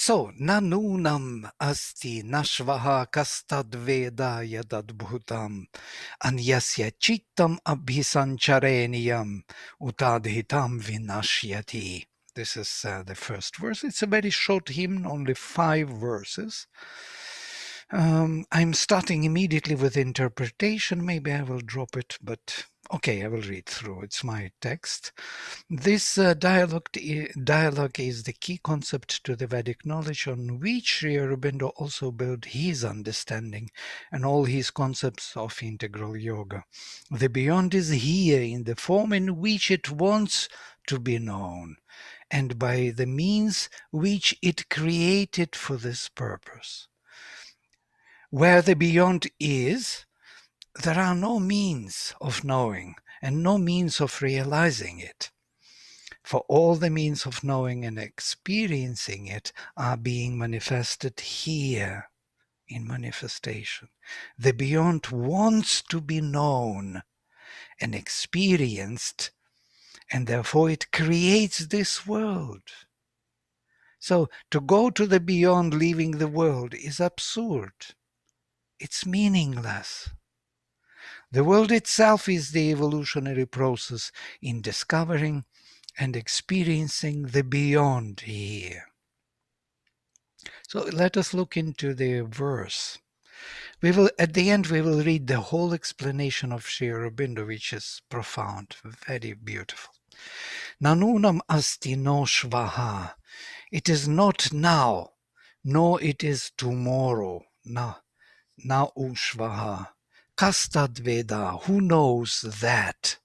So, nanunam asti nashvaha kastadveda yadadbhutam anyasya chittam abhisanchareniam utadhitam vinashyati. This is the first verse. It's a very short hymn, only 5 verses. I'm starting immediately with interpretation. Maybe I will drop it, but okay, I will read through. It's my text. This dialogue is the key concept to the Vedic knowledge on which Sri Aurobindo also built his understanding and all his concepts of integral yoga. The beyond is here in the form in which it wants to be known and by the means which it created for this purpose. Where the beyond is, there are no means of knowing and no means of realizing it. For all the means of knowing and experiencing it are being manifested here in manifestation. The beyond wants to be known and experienced, and therefore it creates this world. So to go to the beyond leaving the world is absurd. It's meaningless. The world itself is the evolutionary process in discovering and experiencing the beyond here. So let us look into the verse. At the end, we will read the whole explanation of Sri Aurobindo, which is profound, very beautiful. Nanunam asti no shvaha. It is not now, nor it is tomorrow. Na ushvaha. Kastad Veda, who knows that?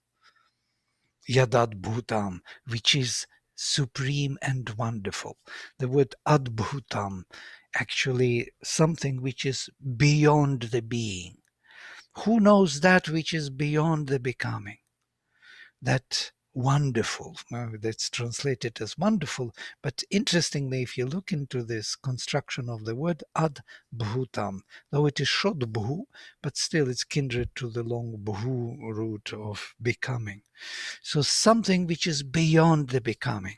Yadad Bhutam, which is supreme and wonderful. The word Adbhutam, actually something which is beyond the being. Who knows that which is beyond the becoming? That wonderful, that's translated as wonderful, but interestingly, if you look into this construction of the word Adbhutam, though it is short bhu, but still it's kindred to the long bhu root of becoming. So something which is beyond the becoming.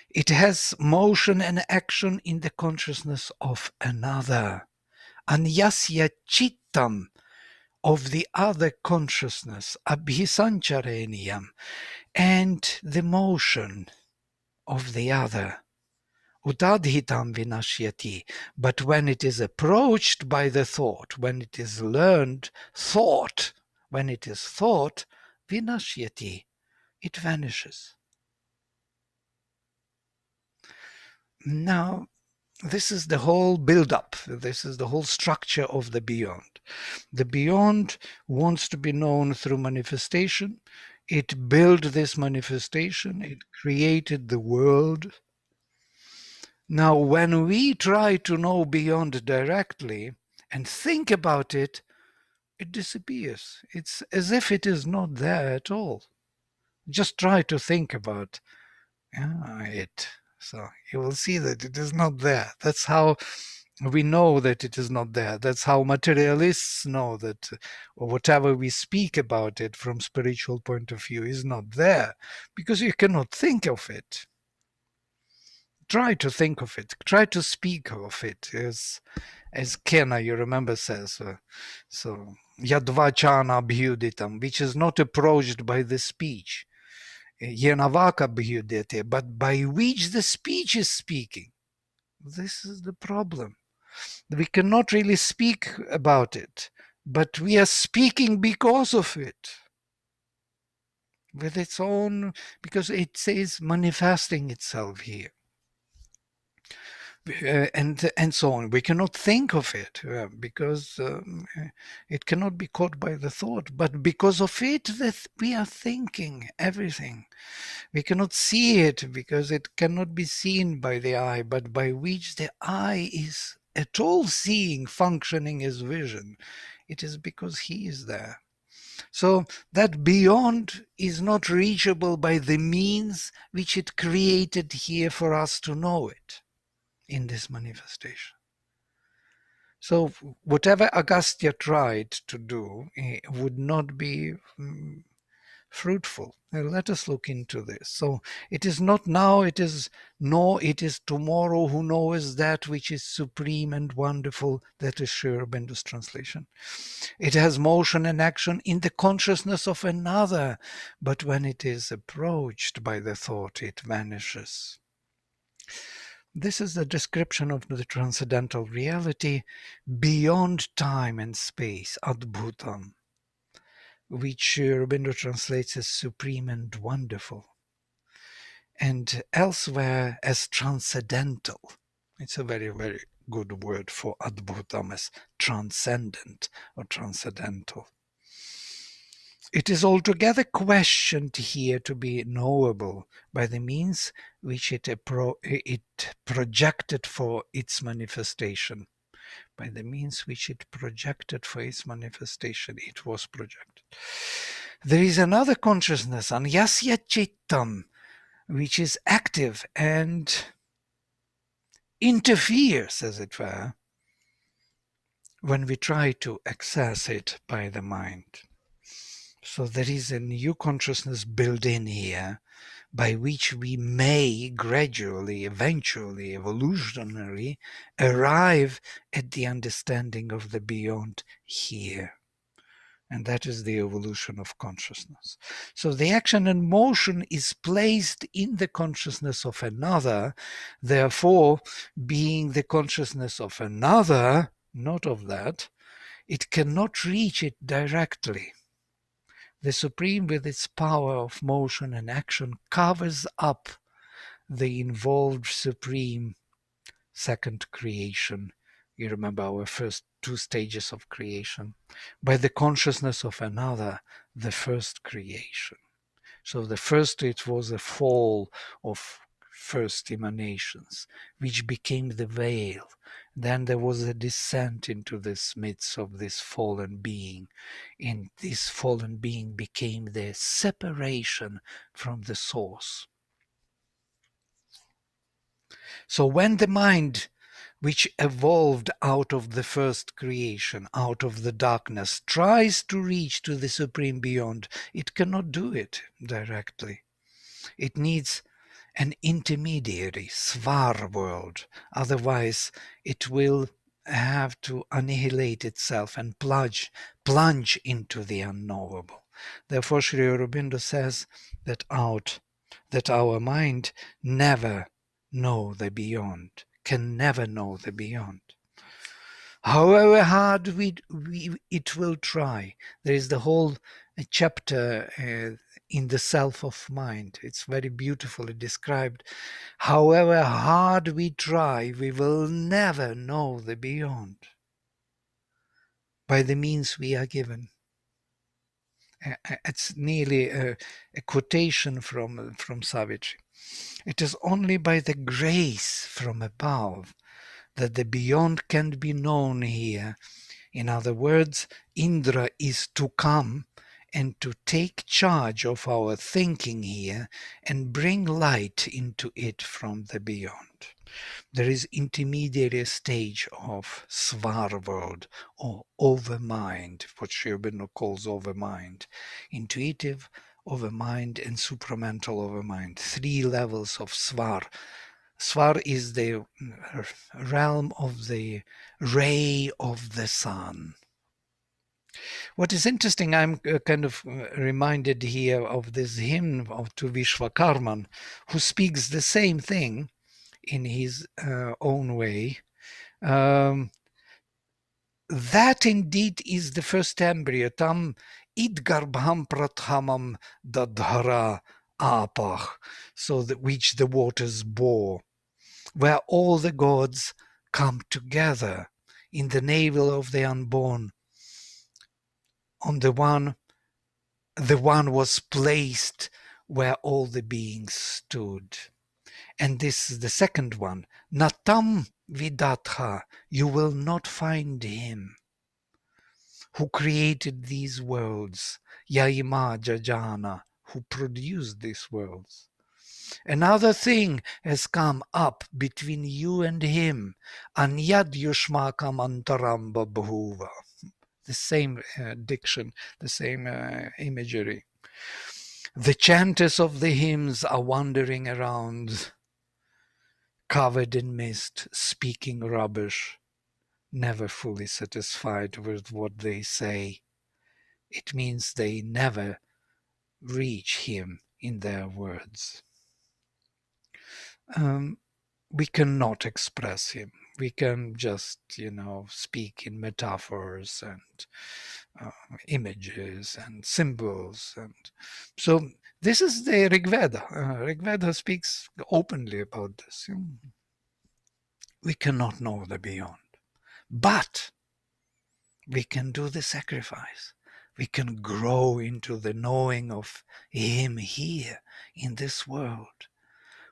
It has motion and action in the consciousness of another. Anyasya chittam, of the other consciousness, abhisanchareniam, and the motion of the other. Utadhitam vinashyati. But when it is approached by the thought, when it is learned thought, when it is thought, vinashyati, it vanishes. Now, this is the whole build-up. This is the whole structure of the beyond. The beyond wants to be known through manifestation. It built this manifestation. It created the world. Now, when we try to know beyond directly and think about it, it disappears. It's as if it is not there at all. Just try to think about it. So you will see that it is not there. That's how we know that it is not there. That's how materialists know that whatever we speak about it from spiritual point of view is not there, because you cannot think of it. Try to think of it. Try to speak of it. As Kena, you remember, says, so yadvachana bhyuditam, which is not approached by the speech. Yenavaka bhyudete, but by which the speech is speaking. This is the problem. We cannot really speak about it, but we are speaking because of it. With its own, because it says manifesting itself here. And so on. We cannot think of it because it cannot be caught by the thought, but because of it that we are thinking everything. We cannot see it because it cannot be seen by the eye, but by which the eye is at all seeing, functioning as vision. It is because he is there. So that beyond is not reachable by the means which it created here for us to know it in this manifestation. So whatever Agastya tried to do would not be fruitful. Let us look into this. So it is not now, it is tomorrow who knows that which is supreme and wonderful. That is Sri Aurobindo's translation. It has motion and action in the consciousness of another, but when it is approached by the thought, it vanishes. This is the description of the transcendental reality beyond time and space, Adbhutam, which Aurobindo translates as supreme and wonderful, and elsewhere as transcendental. It's a very, very good word for Adbhutam, as transcendent or transcendental. It is altogether questioned here to be knowable by the means which it projected for its manifestation. By the means which it projected for its manifestation, it was projected. There is another consciousness, Anyasya Chittam, which is active and interferes, as it were, when we try to access it by the mind. So there is a new consciousness built in here by which we may gradually, eventually, evolutionarily arrive at the understanding of the beyond here. And that is the evolution of consciousness. So the action and motion is placed in the consciousness of another, therefore, being the consciousness of another, not of that, it cannot reach it directly. The Supreme, with its power of motion and action, covers up the involved Supreme second creation. You remember our first two stages of creation. By the consciousness of another, the first creation. So the first, it was a fall of first emanations, which became the veil. Then there was a descent into this midst of this fallen being. And this fallen being became the separation from the source. So when the mind, which evolved out of the first creation, out of the darkness, tries to reach to the supreme beyond, it cannot do it directly. It needs an intermediary, Svar world. Otherwise, it will have to annihilate itself and plunge into the unknowable. Therefore, Sri Aurobindo says that our mind never know the beyond, can never know the beyond. However hard it will try. There is the whole chapter in the self of mind. It's very beautifully described. However hard we try, we will never know the beyond by the means we are given. It's nearly a quotation from Savitri. It is only by the grace from above that the beyond can be known here. In other words, Indra is to come and to take charge of our thinking here and bring light into it from the beyond. There is intermediary stage of Svar world, or overmind, what Sri Aurobindo calls overmind, intuitive overmind and supramental overmind, 3 levels of Svar. Svar is the realm of the ray of the sun. What is interesting, I'm kind of reminded here of this hymn to Vishwakarman, who speaks the same thing in his own way. That indeed is the first embryo, tam idgarbham prathamam dadhara apach, so that which the waters bore, where all the gods come together in the navel of the unborn. On the one was placed where all the beings stood. And this is the second one. Natam vidatha, you will not find him who created these worlds. Yaima jajana, who produced these worlds. Another thing has come up between you and him. Anyad yushmakam antaram babhuva. The same diction, the same imagery. The chanters of the hymns are wandering around, covered in mist, speaking rubbish, never fully satisfied with what they say. It means they never reach him in their words. We cannot express him. We can just, speak in metaphors and images and symbols. And so this is the Rigveda. Rigveda speaks openly about this. We cannot know the beyond, but we can do the sacrifice. We can grow into the knowing of him here in this world.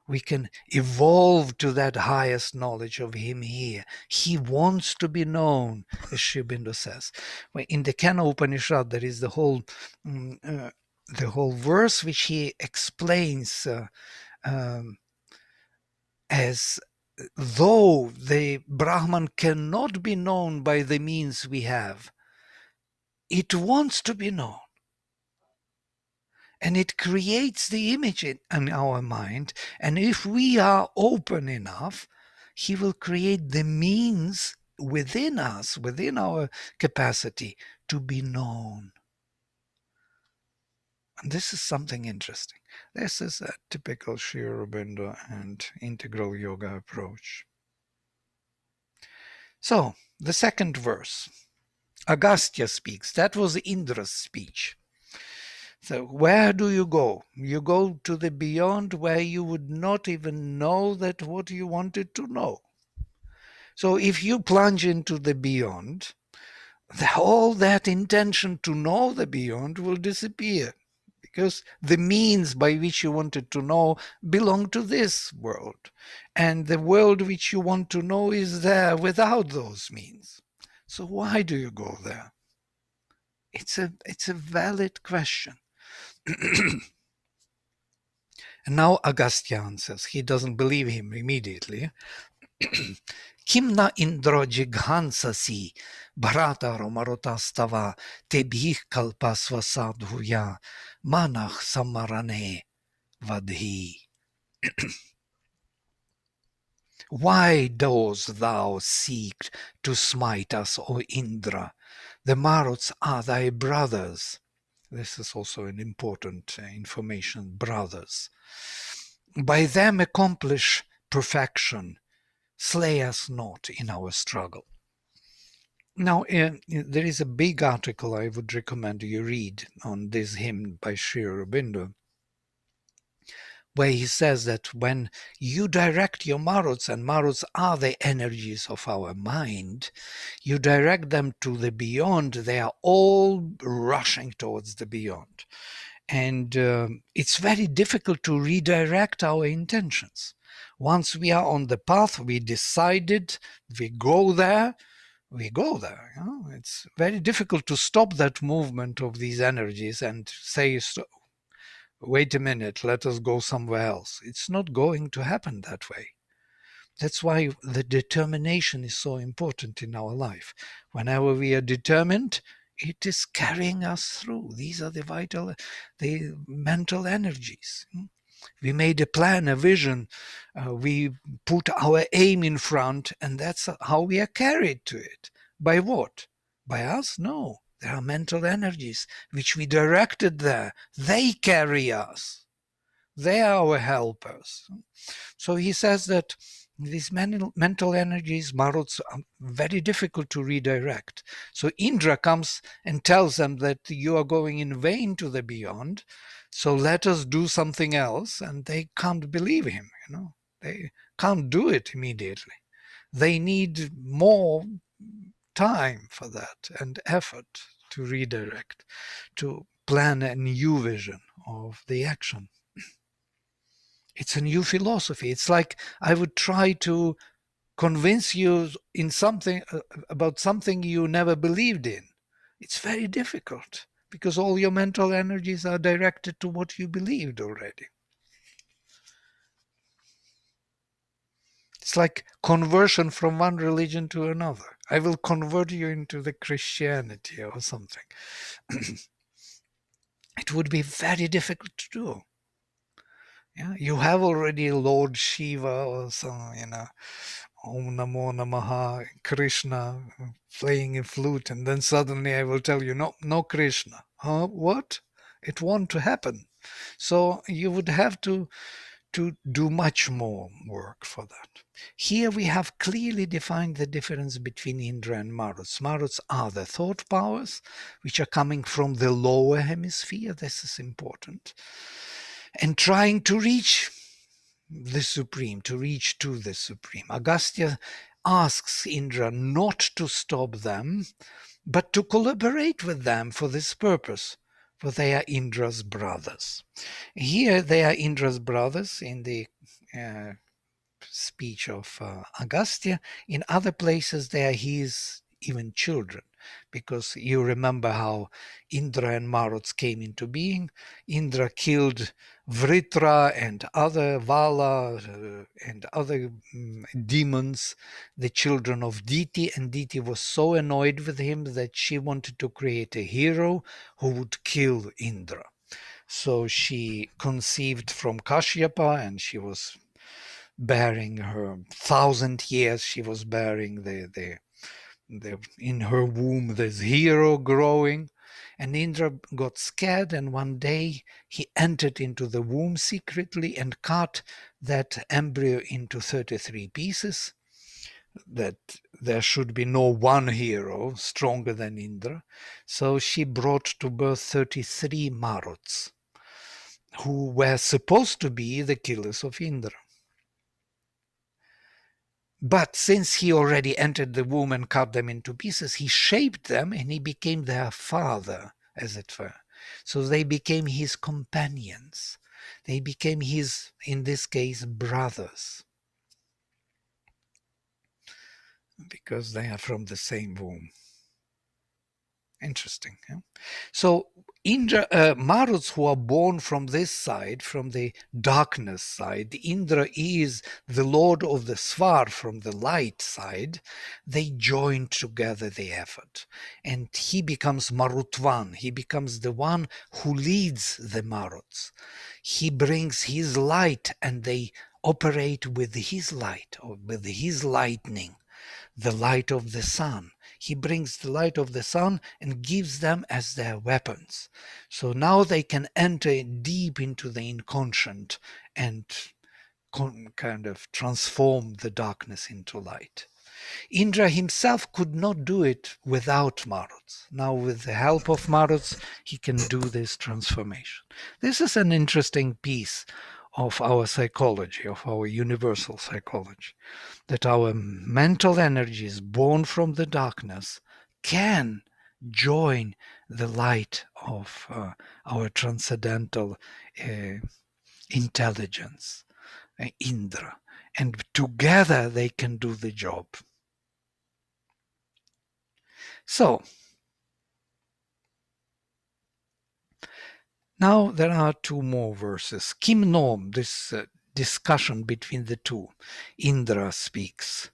We can evolve to that highest knowledge of him here. He wants to be known, as Sri Aurobindo says. In the Kena Upanishad, there is the whole verse which he explains as though the Brahman cannot be known by the means we have. It wants to be known. And it creates the image in our mind. And if we are open enough, he will create the means within us, within our capacity to be known. And this is something interesting. This is a typical Sri Aurobindo and integral yoga approach. So, the second verse. Agastya speaks. That was Indra's speech. So where do you go? You go to the beyond where you would not even know that what you wanted to know. So if you plunge into the beyond, all that intention to know the beyond will disappear, because the means by which you wanted to know belong to this world. And the world which you want to know is there without those means. So why do you go there? It's a valid question. And now Agastya answers. He doesn't believe him immediately. Kimna indro jighansasi bharata romarotastava tebhih kalpasva sadhuya manach samarane vadhi. Why dost thou seek to smite us, O Indra? The Maruts are thy brothers. This is also an important information, brothers. By them accomplish perfection. Slay us not in our struggle. Now, there is a big article I would recommend you read on this hymn by Sri Aurobindo, where he says that when you direct your maruts, and maruts are the energies of our mind, you direct them to the beyond, they are all rushing towards the beyond. And it's very difficult to redirect our intentions. Once we are on the path, we decided, we go there. It's very difficult to stop that movement of these energies and say, wait a minute, let us go somewhere else. It's not going to happen that way. That's why the determination is so important in our life. Whenever we are determined, it is carrying us through. These are the mental energies. We made a plan, a vision. We put our aim in front, and that's how we are carried to it. By what? By us? No. There are mental energies which we directed there. They carry us. They are our helpers. So he says that these mental energies, maruts, are very difficult to redirect. So Indra comes and tells them that you are going in vain to the beyond, so let us do something else, and they can't believe him. They can't do it immediately. They need more time for that and effort to redirect, to plan a new vision of the action. It's a new philosophy. It's like I would try to convince you in something about something you never believed in. It's very difficult because all your mental energies are directed to what you believed already. It's like conversion from one religion to another. I will convert you into the Christianity or something. it would be very difficult to do. Yeah, you have already Lord Shiva or some, Om Namo Namaha, Krishna playing a flute, and then suddenly I will tell you, no, no Krishna. Huh? What? It won't happen. So you would have to do much more work for that. Here we have clearly defined the difference between Indra and Maruts. Maruts are the thought powers, which are coming from the lower hemisphere. This is important. And trying to reach the Supreme, to reach to the Supreme. Agastya asks Indra not to stop them, but to collaborate with them for this purpose, for they are Indra's brothers. Here they are Indra's brothers in the uh, speech of Agastya. In other places, they are his even children, because you remember how Indra and Maruts came into being. Indra killed Vritra and other Vala and other demons, the children of Diti, and Diti was so annoyed with him that she wanted to create a hero who would kill Indra. So she conceived from Kashyapa, and she was bearing her 1,000 years. She was bearing the in her womb this hero growing. And Indra got scared, and one day he entered into the womb secretly and cut that embryo into 33 pieces, that there should be no one hero stronger than Indra. So she brought to birth 33 Maruts, who were supposed to be the killers of Indra. But since he already entered the womb and cut them into pieces, he shaped them and he became their father, as it were. So they became his companions. They became his, in this case, brothers, because they are from the same womb. Interesting. Yeah? So Indra, Maruts who are born from this side, from the darkness side, Indra is the lord of the Svar from the light side. They join together the effort, and he becomes Marutvan. He becomes the one who leads the Maruts. He brings his light, and they operate with his light, or with his lightning, the light of the sun. He brings the light of the sun and gives them as their weapons. So now they can enter deep into the inconscient and kind of transform the darkness into light. Indra himself could not do it without Maruts. Now, with the help of Maruts, he can do this transformation. This is an interesting piece of our psychology, of our universal psychology, that our mental energies born from the darkness can join the light of our transcendental uh, intelligence, Indra, and together they can do the job. So, now there are two more verses. Kim Nom, this discussion between the two. Indra speaks.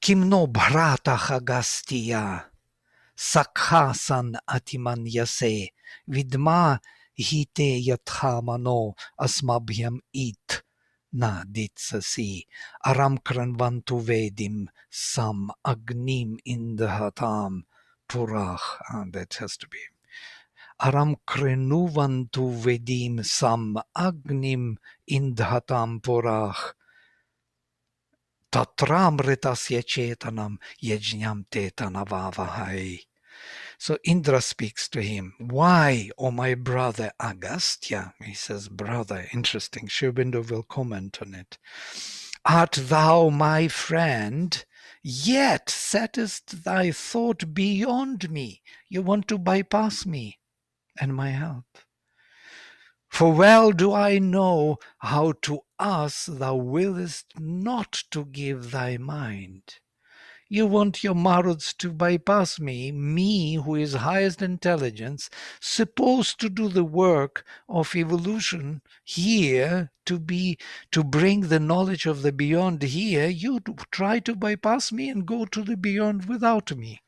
Kim no bharatah Agastya sakhasan atimanyase vidma hite yathamano asmabhyam it na ditsasi aram kranvantu vedim sam agnim indhatam purach. That has to be Aram krenuvantu vedim sam agnim indhatam porach tatramritasya chetanam yajnam tetanavavahai. So Indra speaks to him. Why, O my brother Agastya? He says, brother, interesting. Sri Aurobindo will comment on it. Art thou my friend? Yet settest thy thought beyond me. You want to bypass me and my help. For well do I know how to us thou willest not to give thy mind. You want your Maruts to bypass me who is highest intelligence, supposed to do the work of evolution here, to bring the knowledge of the beyond here. You try to bypass me and go to the beyond without me.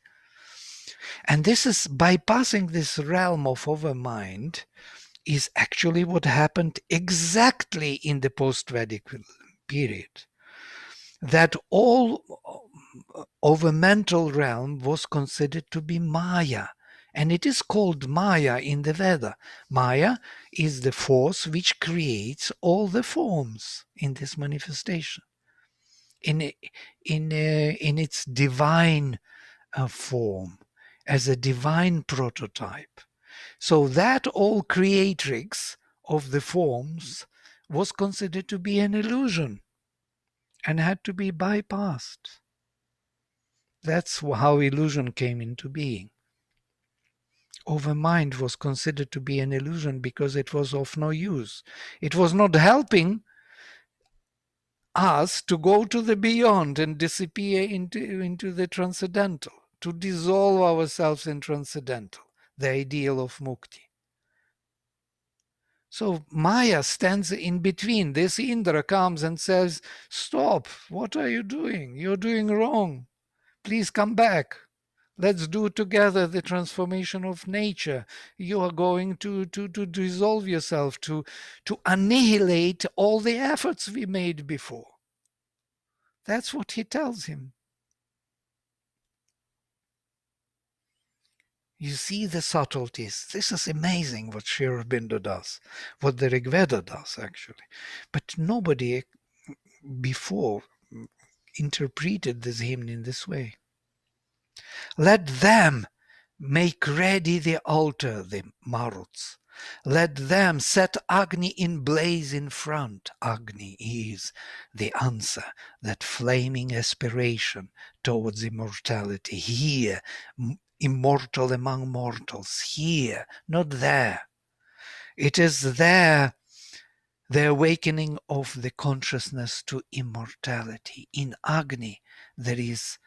And this is bypassing this realm of overmind is actually what happened exactly in the post-Vedic period. That all over mental realm was considered to be Maya. And it is called Maya in the Veda. Maya is the force which creates all the forms in this manifestation. In its divine form, as a divine prototype. So that all creatrix of the forms was considered to be an illusion and had to be bypassed. That's how illusion came into being. Overmind was considered to be an illusion because it was of no use. It was not helping us to go to the beyond and disappear into the transcendental, to dissolve ourselves in transcendental, the ideal of mukti. So Maya stands in between. This Indra comes and says, stop, what are you doing? You're doing wrong. Please come back. Let's do together the transformation of nature. You are going to dissolve yourself, to annihilate all the efforts we made before. That's what he tells him. You see the subtleties. This is amazing what Sri Aurobindo does, what the Rigveda does actually. But nobody before interpreted this hymn in this way. Let them make ready the altar, the Maruts. Let them set Agni in blaze in front. Agni is the answer, that flaming aspiration towards immortality. Here, immortal among mortals. Here, not there. It is there, the awakening of the consciousness to immortality. In Agni, there is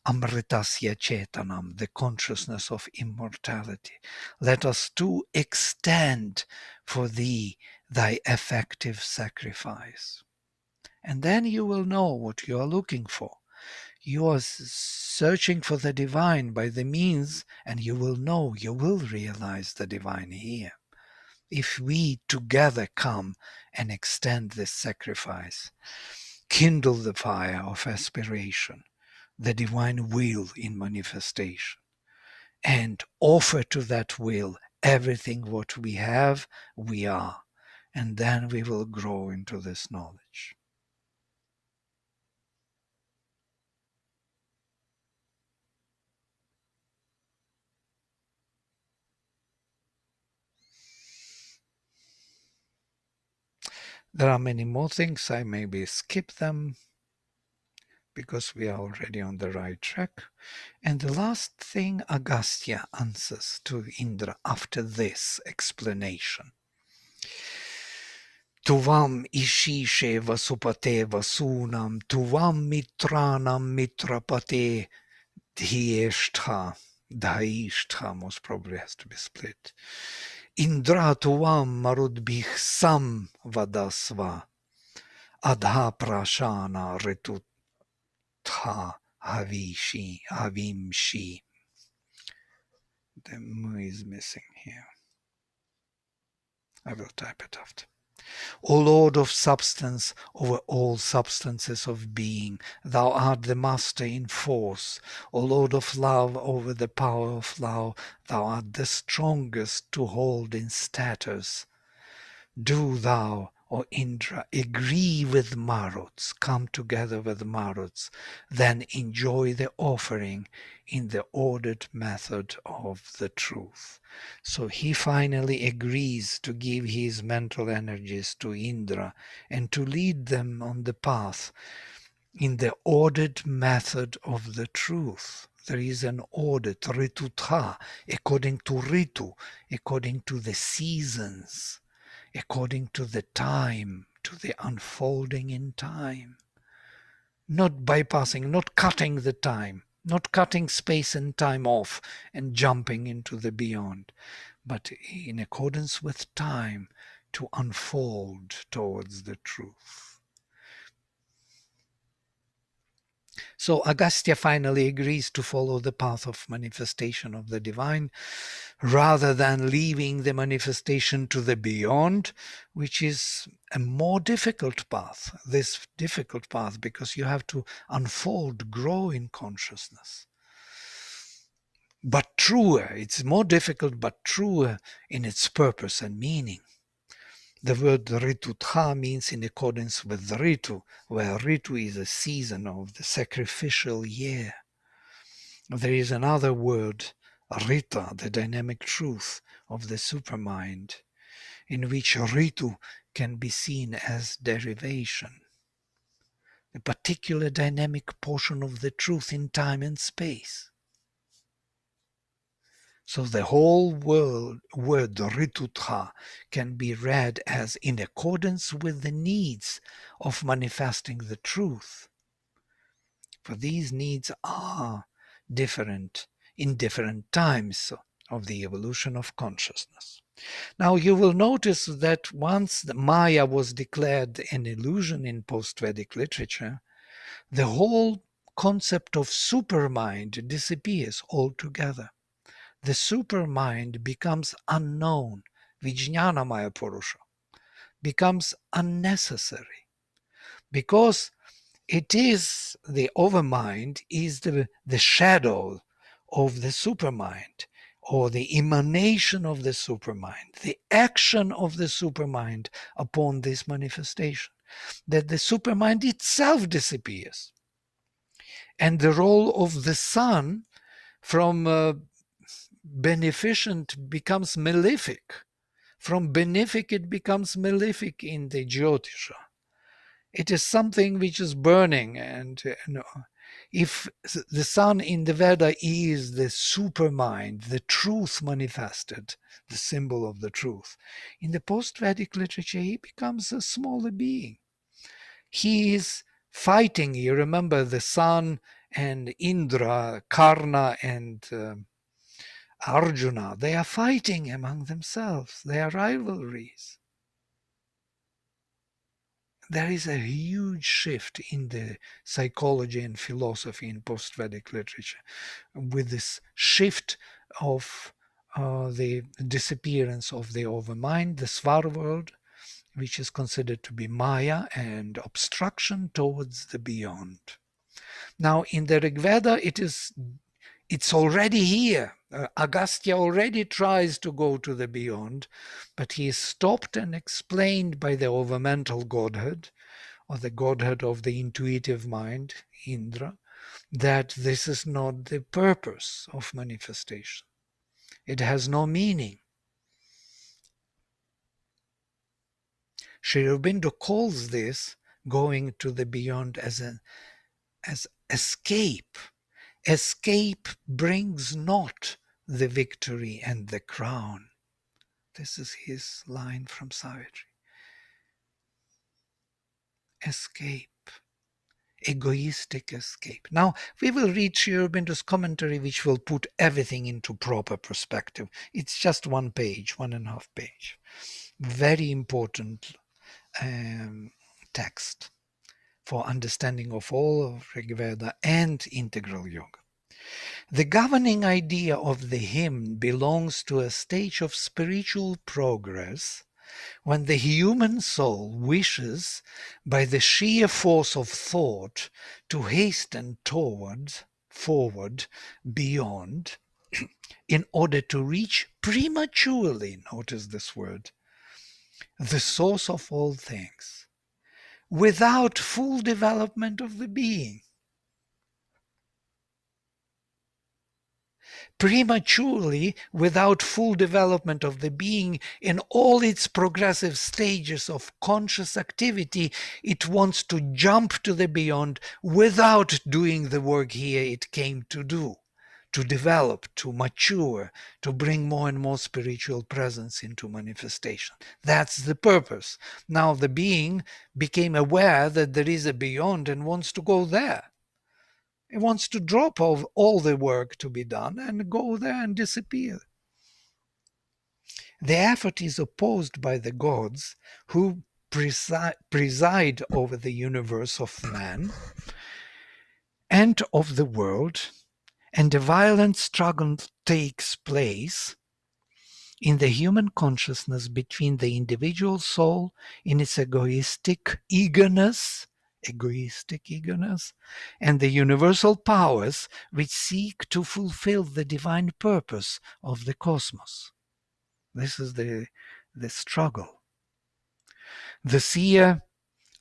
Amritasya Chetanam, the consciousness of immortality. Let us too extend for thee thy effective sacrifice. And then you will know what you are looking for. You are searching for the divine by the means, and you will know, you will realize the divine here. If we together come and extend this sacrifice, kindle the fire of aspiration, the divine will in manifestation, and offer to that will everything what we have, we are, and then we will grow into this knowledge. There are many more things. I maybe skip them because we are already on the right track. And the last thing Agastya answers to Indra after this explanation. Tuvam ishishe vasupate vasunam, tuvam mitranam mitrapate dhyeshtha. Dhaishtha most probably has to be split. Indra tuvam marudbih sam vadasva, adha prashana ritutha havimshi. The M is missing here. I will type it after. O Lord of substance over all substances of being, thou art the master in force. O Lord of love over the power of love, thou art the strongest to hold in status. Do thou, O Indra, agree with Maruts, come together with Maruts, then enjoy the offering in the ordered method of the truth. So he finally agrees to give his mental energies to Indra and to lead them on the path in the ordered method of the truth. There is an order, ritutha, according to ritu, according to the seasons, according to the time, to the unfolding in time. Not bypassing, not cutting the time, not cutting space and time off and jumping into the beyond, but in accordance with time to unfold towards the truth. So Agastya finally agrees to follow the path of manifestation of the divine rather than leaving the manifestation to the beyond, which is a more difficult path. This difficult path because you have to unfold, grow in consciousness. But truer, it's more difficult but truer in its purpose and meaning. The word ritutha means in accordance with the ritu, where ritu is a season of the sacrificial year. There is another word, rita, the dynamic truth of the supermind, in which ritu can be seen as derivation, a particular dynamic portion of the truth in time and space. So the whole word ritutha can be read as in accordance with the needs of manifesting the truth. For these needs are different in different times of the evolution of consciousness. Now you will notice that once the Maya was declared an illusion in post-Vedic literature, the whole concept of supermind disappears altogether. The supermind becomes unknown, Vijnanamaya Purusha, becomes unnecessary, because it is the overmind is the shadow of the supermind, or the emanation of the supermind, the action of the supermind upon this manifestation, that the supermind itself disappears. And the role of the sun from beneficent becomes malefic. From benefic it becomes malefic in the Jyotisha. It is something which is burning, and if the sun in the Veda is the supermind, the truth manifested, the symbol of the truth, in the post-Vedic literature he becomes a smaller being. He is fighting. You remember the sun and Indra, Karna and Arjuna, they are fighting among themselves. They are rivalries. There is a huge shift in the psychology and philosophy in post-Vedic literature, with this shift of the disappearance of the overmind, the Svar world, which is considered to be Maya, and obstruction towards the beyond. Now, in the Rigveda, it's already here. Agastya already tries to go to the beyond, but he is stopped and explained by the overmental godhead, or the godhead of the intuitive mind, Indra, that this is not the purpose of manifestation. It has no meaning. Sri Aurobindo calls this going to the beyond as escape. Escape brings not the victory and the crown. This is his line from Savitri. Escape. Egoistic escape. Now, we will read Sri Aurobindo's commentary, which will put everything into proper perspective. It's just 1 page, 1.5 page. Very important text for understanding of all of Rigveda and integral yoga. The governing idea of the hymn belongs to a stage of spiritual progress when the human soul wishes, by the sheer force of thought, to hasten forward, beyond, in order to reach prematurely, notice this word, the source of all things, without full development of the being. Prematurely, without full development of the being in all its progressive stages of conscious activity, it wants to jump to the beyond without doing the work here it came to do, to develop, to mature, to bring more and more spiritual presence into manifestation. That's the purpose. Now the being became aware that there is a beyond and wants to go there. He wants to drop off all the work to be done and go there and disappear. The effort is opposed by the gods who preside over the universe of man, end of the world, and a violent struggle takes place in the human consciousness between the individual soul in its egoistic eagerness, and the universal powers which seek to fulfill the divine purpose of the cosmos. This is the struggle. The seer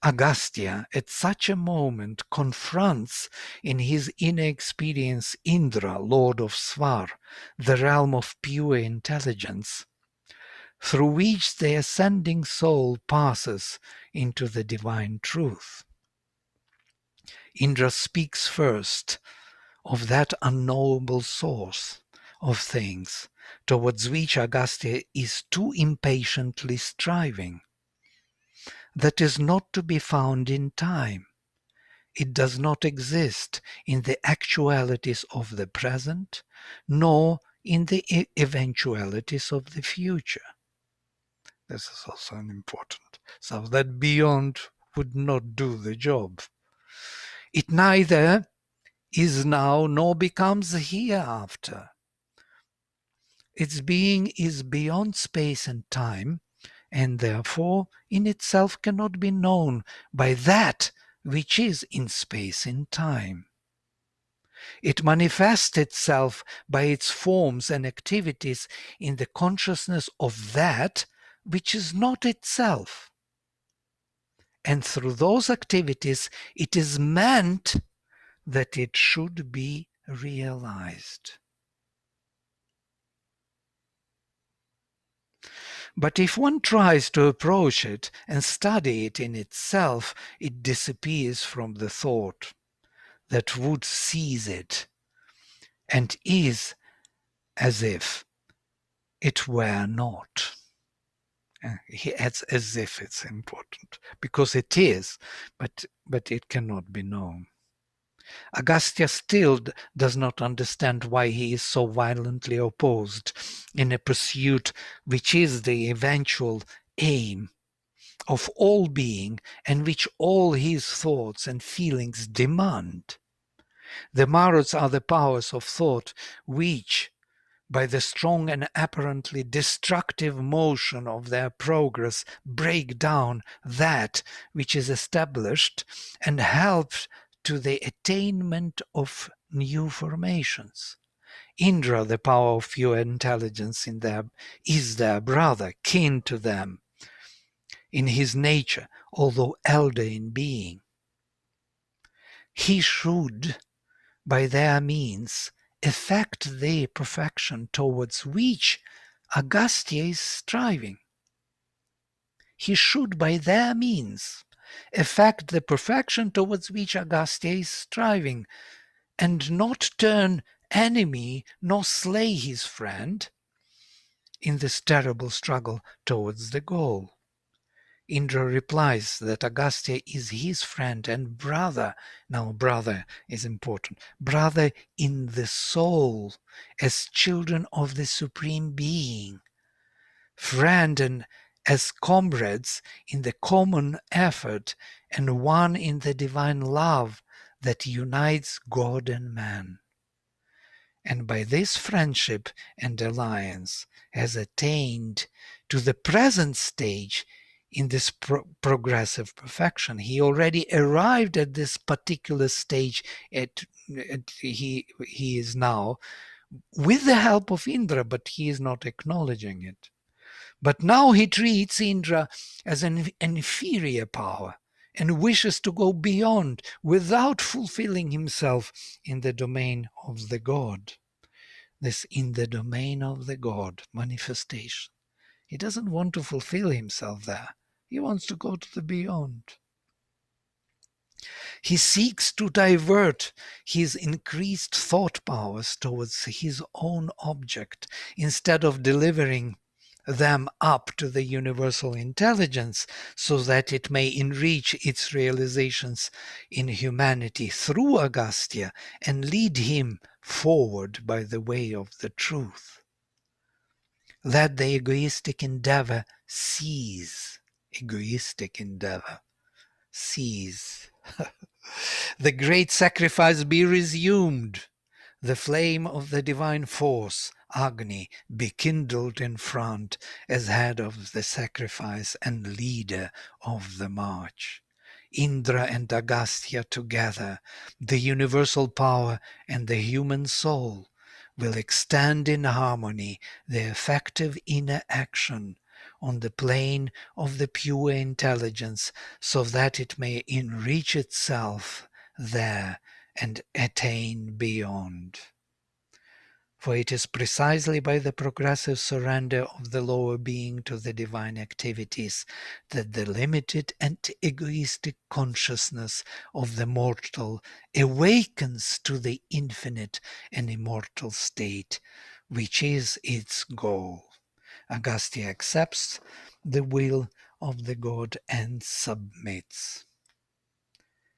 Agastya at such a moment confronts in his inner experience Indra, lord of Svar, the realm of pure intelligence, through which the ascending soul passes into the divine truth. Indra speaks first of that unknowable source of things towards which Agastya is too impatiently striving, that is not to be found in time. It does not exist in the actualities of the present, nor in the eventualities of the future. This is also important. So that beyond would not do the job. It neither is now nor becomes hereafter. Its being is beyond space and time, and therefore in itself cannot be known by that which is in space and time. It manifests itself by its forms and activities in the consciousness of that which is not itself. And through those activities, it is meant that it should be realized. But if one tries to approach it and study it in itself, it disappears from the thought that would seize it, and is as if it were not. He adds as if it's important, because it is, but it cannot be known. Agastya still does not understand why he is so violently opposed in a pursuit which is the eventual aim of all being and which all his thoughts and feelings demand. The maruts are the powers of thought which, by the strong and apparently destructive motion of their progress, break down that which is established and help to the attainment of new formations. Indra, the power of pure intelligence is their brother, kin to them in his nature, although elder in being. He should, by their means, effect the perfection towards which Agastya is striving. He should, by their means, effect the perfection towards which Agastya is striving, and not turn enemy nor slay his friend in this terrible struggle towards the goal. Indra replies that Agastya is his friend and brother. Now, brother is important. Brother in the soul, as children of the Supreme Being. Friend and as comrades in the common effort, and one in the divine love that unites God and man. And by this friendship and alliance has attained to the present stage in this progressive perfection. He already arrived at this particular stage he is now with the help of Indra, but he is not acknowledging it. But now he treats Indra as an inferior power and wishes to go beyond without fulfilling himself in the domain of the God. This in the domain of the God manifestation. He doesn't want to fulfill himself there. He wants to go to the beyond. He seeks to divert his increased thought powers towards his own object instead of delivering them up to the universal intelligence so that it may enrich its realizations in humanity through Agastya and lead him forward by the way of the truth. Let the egoistic endeavor cease. Egoistic endeavor cease. The great sacrifice be resumed. The flame of the divine force, Agni, be kindled in front as head of the sacrifice and leader of the march. Indra and Agastya together, the universal power and the human soul, will extend in harmony their effective inner action on the plane of the pure intelligence so that it may enrich itself there and attain beyond. For it is precisely by the progressive surrender of the lower being to the divine activities that the limited and egoistic consciousness of the mortal awakens to the infinite and immortal state, which is its goal. Agastya accepts the will of the god and submits.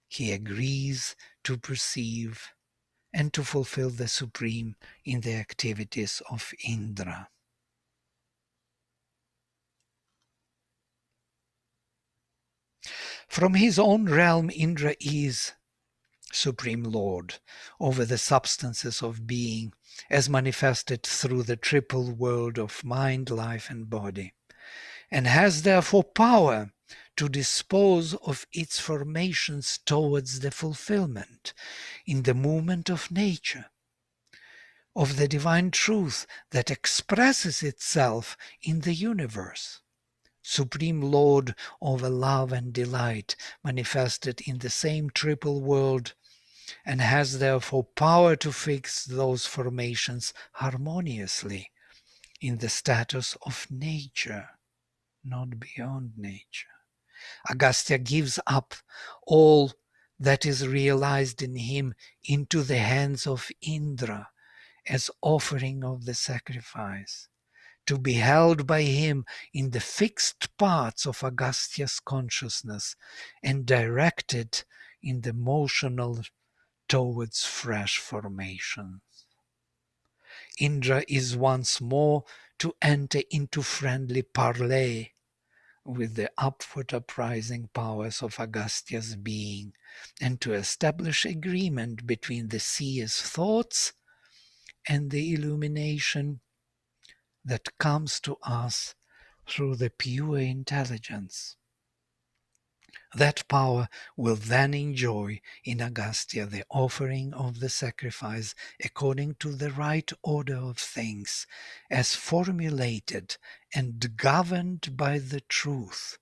He agrees to perceive and to fulfill the supreme in the activities of Indra. From his own realm, Indra is Supreme Lord over the substances of being as manifested through the triple world of mind, life, and body, and has therefore power to dispose of its formations towards the fulfillment in the movement of nature, of the divine truth that expresses itself in the universe. Supreme Lord over love and delight, manifested in the same triple world, and has therefore power to fix those formations harmoniously in the status of nature, not beyond nature. Agastya gives up all that is realized in him into the hands of Indra as offering of the sacrifice, to be held by him in the fixed parts of Agastya's consciousness and directed in the motional towards fresh formation. Indra is once more to enter into friendly parley with the upward uprising powers of Agastya's being and to establish agreement between the seer's thoughts and the illumination that comes to us through the pure intelligence. That power will then enjoy in Agastya the offering of the sacrifice according to the right order of things, as formulated and governed by the truth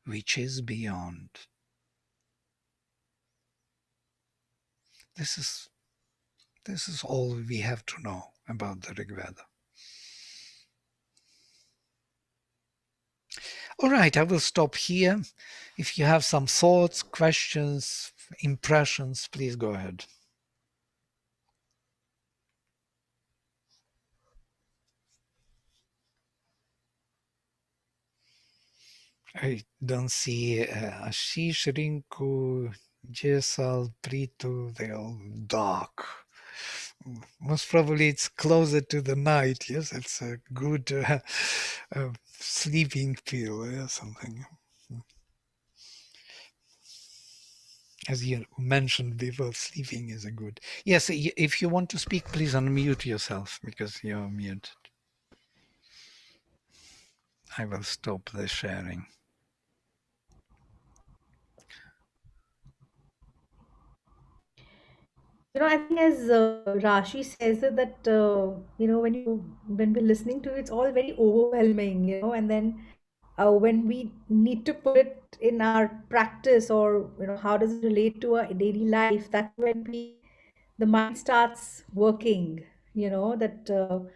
which is beyond. This is all we have to know about the Rigveda. All right, I will stop here. If you have some thoughts, questions, impressions, please go ahead. I don't see Ashish, Rinku, Jesal, Pritu, they're all dark. Most probably it's closer to the night. Yes, it's a good sleeping pill or something. As you mentioned before, sleeping is a good. Yes, if you want to speak, please unmute yourself because you're muted. I will stop the sharing. I think as Rashi says it, that when we're listening to it, it's all very overwhelming, and then when we need to put it in our practice, or how does it relate to our daily life, that's when the mind starts working, that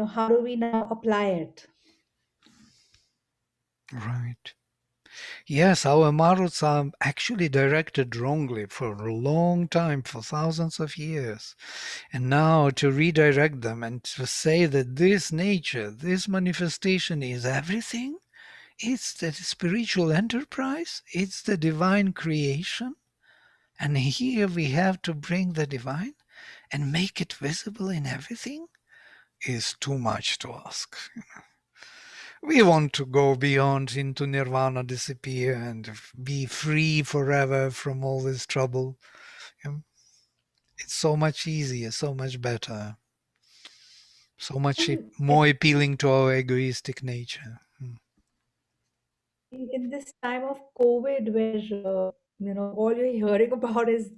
how do we now apply it? Right. Yes, our maruts are actually directed wrongly for a long time, for thousands of years. And now to redirect them and to say that this nature, this manifestation is everything, it's the spiritual enterprise, it's the divine creation. And here we have to bring the divine and make it visible in everything is too much to ask. We want to go beyond into nirvana, disappear, and be free forever from all this trouble. Um, It's so much easier, so much better, so much And more appealing to our egoistic nature. in this time of COVID, where all you're hearing about is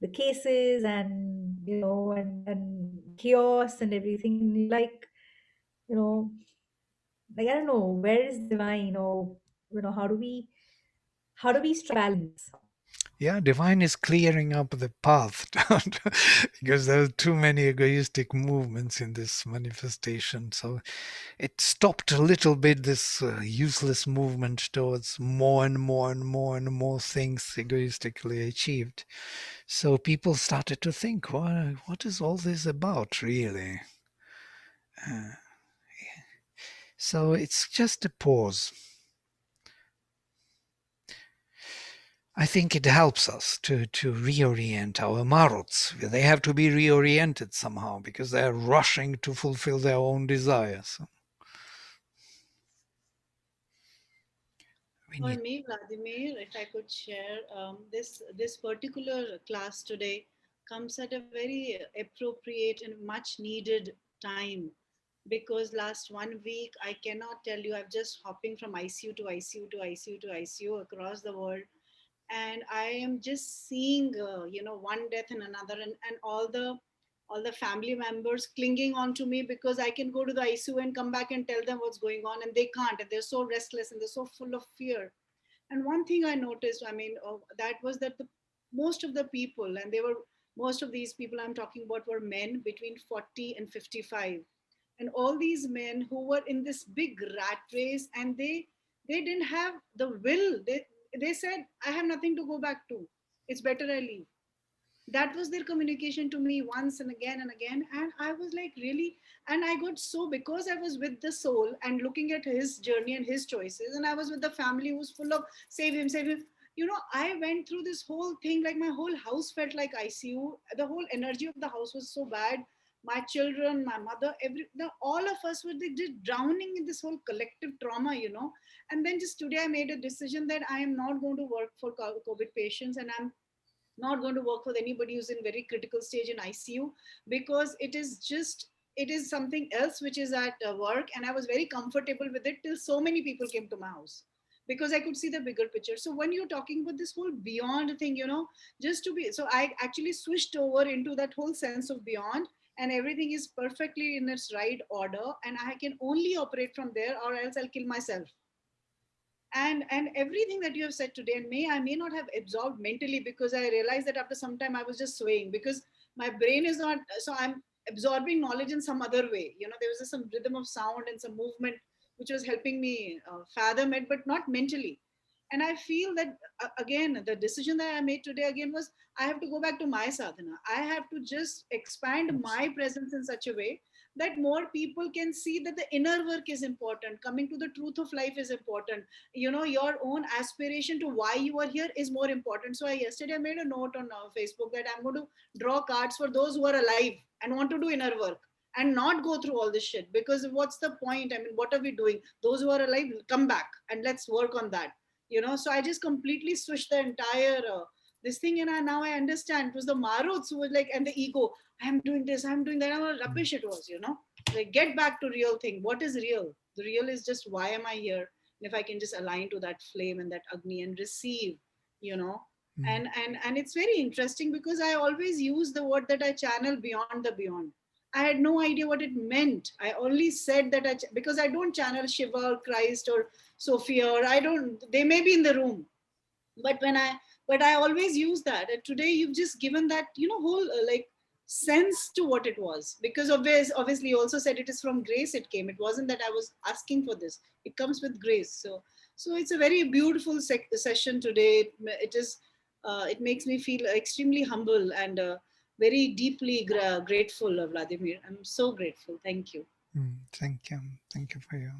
the cases and and chaos and everything, and you're you know, like I don't know, where is the divine, or how do we strike balance? Yeah, divine is clearing up the path because there are too many egoistic movements in this manifestation. So it stopped a little bit this useless movement towards more and more and more and more things egoistically achieved. So people started to think, what is all this about, really? So it's just a pause. I think it helps us to reorient our maruts. They have to be reoriented somehow because they're rushing to fulfill their own desires. We For need. me, Vladimir, if I could share, this particular class today comes at a very appropriate and much needed time, because last 1 week I cannot tell you, I'm just hopping from ICU to ICU to ICU to ICU across the world, and I am just seeing one death and another, and all the family members clinging on to me because I can go to the ICU and come back and tell them what's going on, and they can't, and they're so restless and they're so full of fear. And one thing I noticed, I mean, that was that most of the people, and they were most of these people I'm talking about were men between 40 and 55, and all these men who were in this big rat race, and they didn't have the will. They said, I have nothing to go back to. It's better I leave. That was their communication to me once and again, and I was like, really? And I got so, because I was with the soul and looking at his journey and his choices, and I was with the family who was full of save him, I went through this whole thing, like my whole house felt like ICU. The whole energy of the house was so bad. My children, my mother, all of us were just drowning in this whole collective trauma. And then just today I made a decision that I am not going to work for COVID patients, and I'm not going to work with anybody who's in very critical stage in ICU, because it is something else which is at work, and I was very comfortable with it till so many people came to my house, because I could see the bigger picture. So when you're talking about this whole beyond thing, just to be, so I actually switched over into that whole sense of beyond, and everything is perfectly in its right order, and I can only operate from there, or else I'll kill myself. And everything that you have said today, and I may not have absorbed mentally, because I realized that after some time I was just swaying, because my brain is not, so I'm absorbing knowledge in some other way. There was just some rhythm of sound and some movement which was helping me fathom it, but not mentally. And I feel that, again, the decision that I made today again was, I have to go back to my sadhana. I have to just expand my presence in such a way that more people can see that the inner work is important, coming to the truth of life is important, your own aspiration to why you are here is more important. So I yesterday made a note on Facebook that I'm going to draw cards for those who are alive and want to do inner work, and not go through all this shit, because what's the point? I mean, what are we doing? Those who are alive, come back and let's work on that. So I just completely switched the entire this thing, and now I understand it was the maruts who was like, and the ego, I'm doing this, I'm doing that. How rubbish it was. Like, get back to real thing. What is real? The real is just, why am I here? And if I can just align to that flame and that agni and receive, you know and it's very interesting, because I always use the word that I channel beyond the beyond. I had no idea what it meant. I only said that because I don't channel Shiva or Christ or Sophia, or I don't, they may be in the room, but I always use that. And today you've just given that, whole like sense to what it was, because obviously you also said it is from grace it came. It wasn't that I was asking for this. It comes with grace. So it's a very beautiful session today. It is it makes me feel extremely humble and very deeply grateful, Vladimir. I'm so grateful. Thank you. Thank you. Thank you for your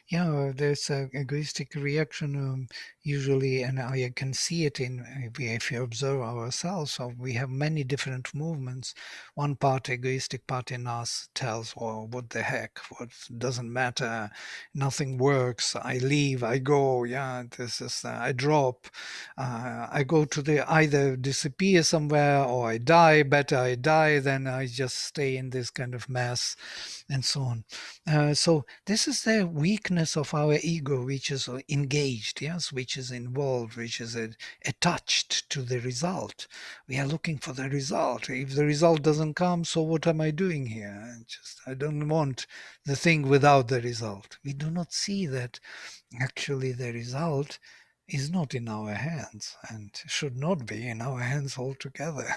Yeah, there's a egoistic reaction usually, and I can see it in if you observe ourselves. So we have many different movements. One part, egoistic part in us, tells, "Well, what the heck? What doesn't matter? Nothing works. I leave. I go. Yeah, this is. I drop. I go to the either disappear somewhere or I die. Better I die than I just stay in this kind of mess, and so on." So this is the weakness of our ego, which is engaged, yes, which is involved, which is attached to the result. We are looking for the result. If the result doesn't come, so what am I doing here? I don't want the thing without the result. We do not see that actually the result is not in our hands and should not be in our hands altogether.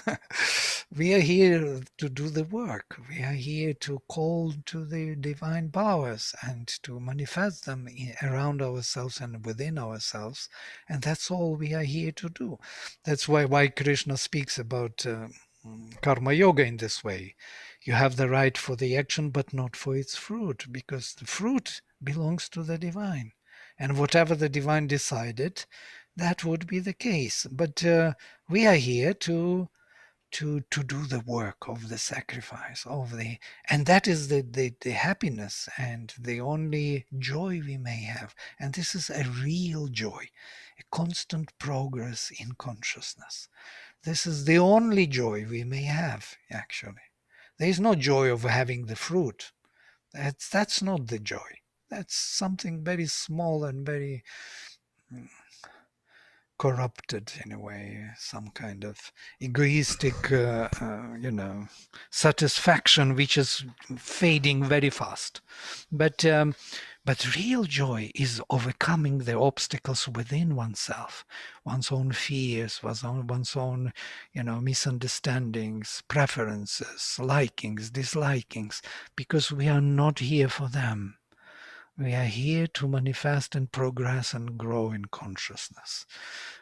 We are here to do the work. We are here to call to the divine powers and to manifest them around ourselves and within ourselves. And that's all we are here to do. That's why Krishna speaks about karma yoga in this way. You have the right for the action, but not for its fruit, because the fruit belongs to the divine. And whatever the divine decided, that would be the case. But we are here to do the work of the sacrifice and that is the happiness and the only joy we may have. And this is a real joy, a constant progress in consciousness. This is the only joy we may have, actually. There is no joy of having the fruit. That's not the joy. That's something very small and very corrupted in a way, some kind of egoistic, satisfaction which is fading very fast. But real joy is overcoming the obstacles within oneself, one's own fears, one's own, misunderstandings, preferences, likings, dislikings, because we are not here for them. We are here to manifest and progress and grow in consciousness.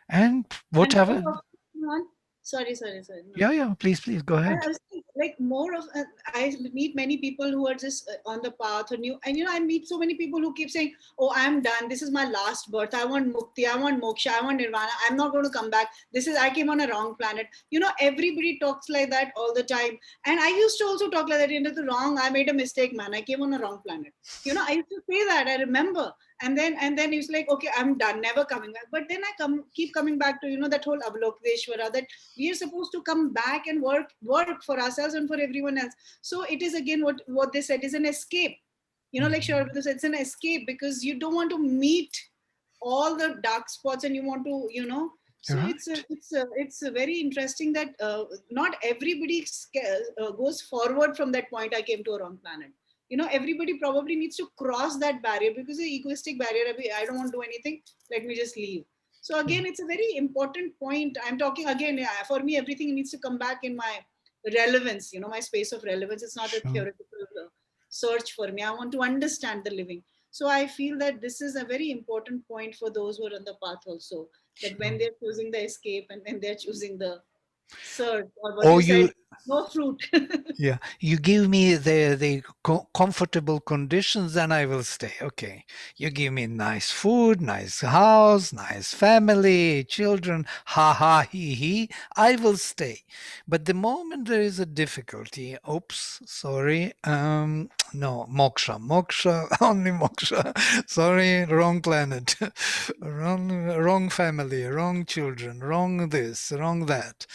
And And whatever. more often on, sorry, no. Yeah, please go I ahead. was thinking, like more of I meet many people who are just on the path or new, and I meet so many people who keep saying, "Oh, I'm done. This is my last birth. I want mukti. I want moksha. I want nirvana. I'm not going to come back. I came on a wrong planet." Everybody talks like that all the time, and I used to also talk like that. The wrong. I made a mistake, man. I came on a wrong planet. I used to say that. I remember, and then it's like, okay, I'm done, never coming back. But then I keep coming back to that whole avalokiteshvara, that we are supposed to come back and work for ourselves and for everyone else. So it is again what they said is an escape. Like Mhm. Sharath said, it's an escape because you don't want to meet all the dark spots, and you want to You're so right. it's very interesting that not everybody goes forward from that point, I came to a wrong planet. Everybody probably needs to cross that barrier, because the egoistic barrier, I don't want to do anything, let me just leave. So again, it's a very important point. I'm talking again, yeah, for me, everything needs to come back in my relevance, my space of relevance. It's not a Sure. theoretical search for me. I want to understand the living. So I feel that this is a very important point for those who are on the path also, that when Sure. they're choosing the escape and when they're choosing the search, or what Or you said, you no fruit. Yeah, you give me the comfortable conditions, and I will stay. Okay, you give me nice food, nice house, nice family, children. Ha ha he he. I will stay. But the moment there is a difficulty, oops, sorry. No, moksha, only moksha. Sorry, wrong planet, wrong family, wrong children, wrong this, wrong that.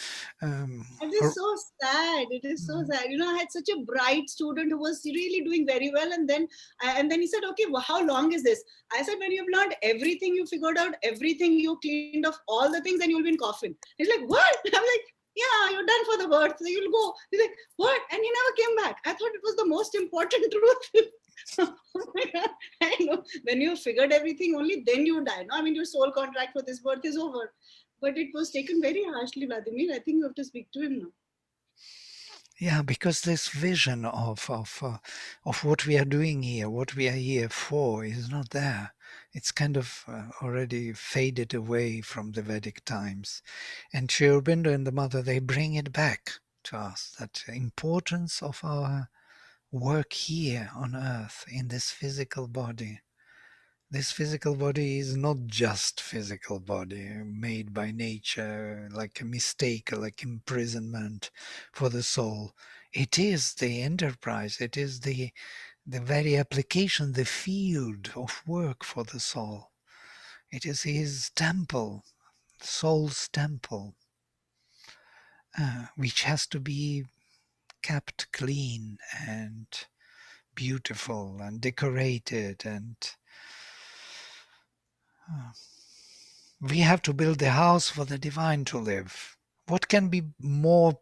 Um, It is so sad. It is so sad. I had such a bright student who was really doing very well, and then he said, "Okay, well, how long is this?" I said, "When you've learned everything, you figured out everything, you cleaned off all the things, then you'll be in coffin." He's like, "What?" I'm like, "Yeah, you're done for the birth, so you'll go." He's like, "What?" And he never came back. I thought it was the most important truth. Oh my God. I know. When you figured everything, only then you die. No, I mean, your soul contract for this birth is over. But it was taken very harshly, Vladimir. I think you have to speak to him now. Yeah, because this vision of what we are doing here, what we are here for, is not there. It's kind of already faded away from the Vedic times. And Sri Aurobindo and the Mother, they bring it back to us, that importance of our work here on earth in this physical body. This physical body is not just physical body made by nature, like a mistake, like imprisonment for the soul. It is the enterprise. It is the very application, the field of work for the soul. It is his temple, soul's temple, which has to be kept clean and beautiful and decorated, and we have to build a house for the divine to live. What can be more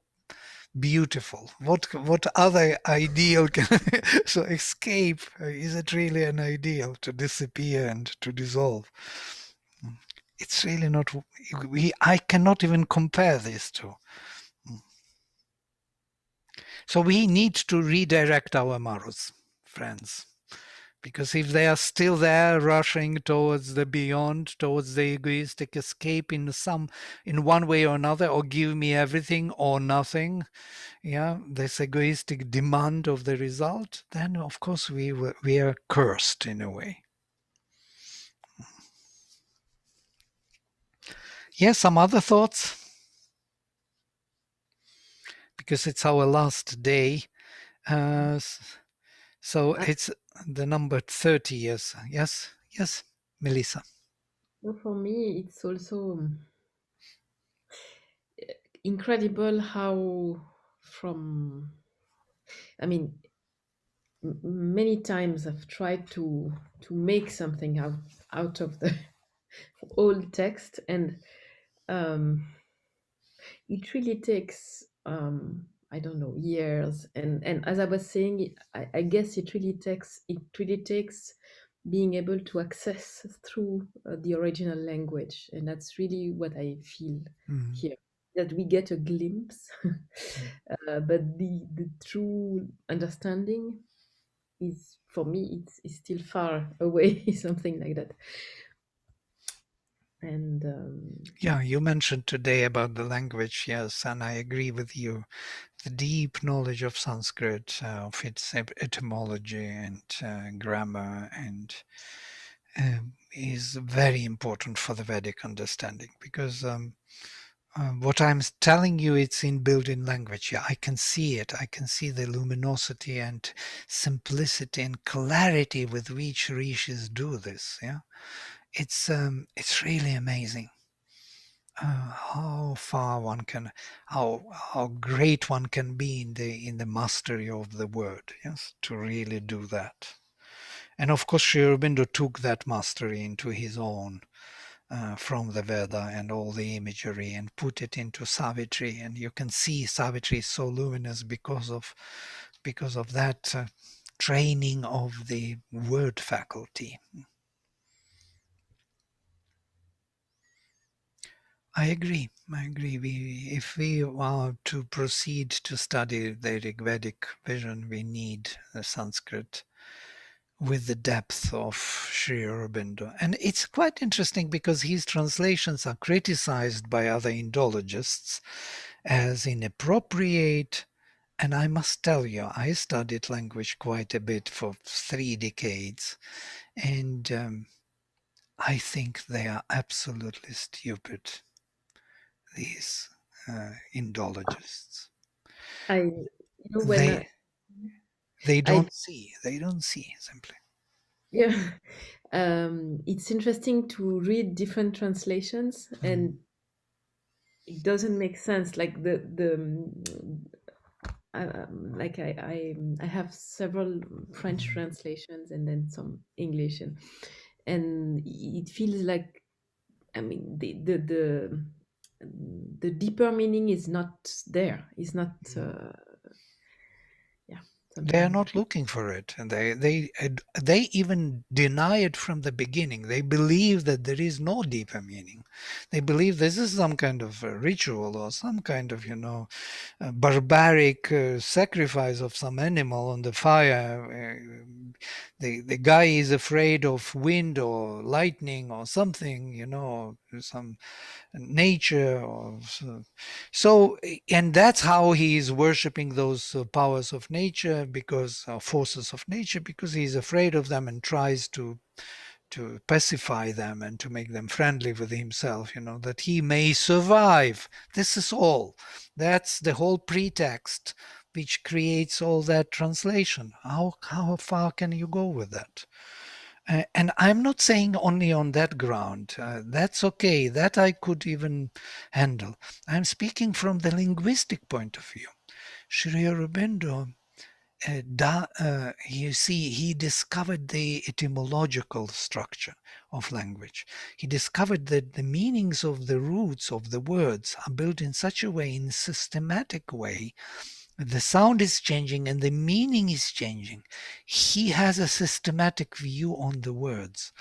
beautiful? What other ideal can so escape? Is it really an ideal to disappear and to dissolve? It's really not. I cannot even compare these two. So we need to redirect our marus, friends. Because if they are still there rushing towards the beyond, towards the egoistic escape in one way or another, or give me everything or nothing, yeah, this egoistic demand of the result, then of course we are cursed in a way. Yeah, some other thoughts? Because it's our last day. So it's the number 30 years. Yes, Melissa. For me, it's also incredible how from, I mean, many times I've tried to make something out of the old text, and um, it really takes I don't know, years, and as I was saying, I guess it really takes being able to access through the original language, and that's really what I feel here, that we get a glimpse, but the true understanding is, for me, it's still far away, something like that. And Yeah, you mentioned today about the language, yes, and I agree with you. The deep knowledge of Sanskrit, of its etymology and grammar, and is very important for the Vedic understanding, because what I'm telling you, it's inbuilt in language. Yeah, I can see it. I can see the luminosity and simplicity and clarity with which rishis do this. Yeah, it's really amazing how far one can, how great one can be in the mastery of the word. Yes, to really do that. And of course, Sri Aurobindo took that mastery into his own. From the Veda and all the imagery, and put it into Savitri, and you can see Savitri is so luminous because of that training of the word faculty. I agree. If we are to proceed to study the Rigvedic vision, we need the Sanskrit with the depth of Sri Aurobindo. And it's quite interesting because his translations are criticized by other Indologists as inappropriate. And I must tell you, I studied language quite a bit for 3 decades, and I think they are absolutely stupid, these Indologists. when They they I don't see. They don't see simply. yeah, it's interesting to read different translations, and it doesn't make sense. Like like I have several French translations and then some English, and it feels like, I mean, the deeper meaning is not there. It's not yeah, They are something. not looking for it, and they even deny it from the beginning. They believe that there is no deeper meaning. They believe this is some kind of ritual or some kind of barbaric sacrifice of some animal on the fire. The guy is afraid of wind or lightning or something, some nature or so, and that's how he is worshiping those powers of nature, because forces of nature, because he's afraid of them and tries to pacify them and to make them friendly with himself, that he may survive. This is all. That's the whole pretext which creates all that translation. How far can you go with that? And I'm not saying only on that ground. That's okay. That I could even handle. I'm speaking from the linguistic point of view. Sri Aurobindo, you see, he discovered the etymological structure of language. He discovered that the meanings of the roots of the words are built in such a way, in a systematic way. The sound is changing and the meaning is changing. He has a systematic view on the words.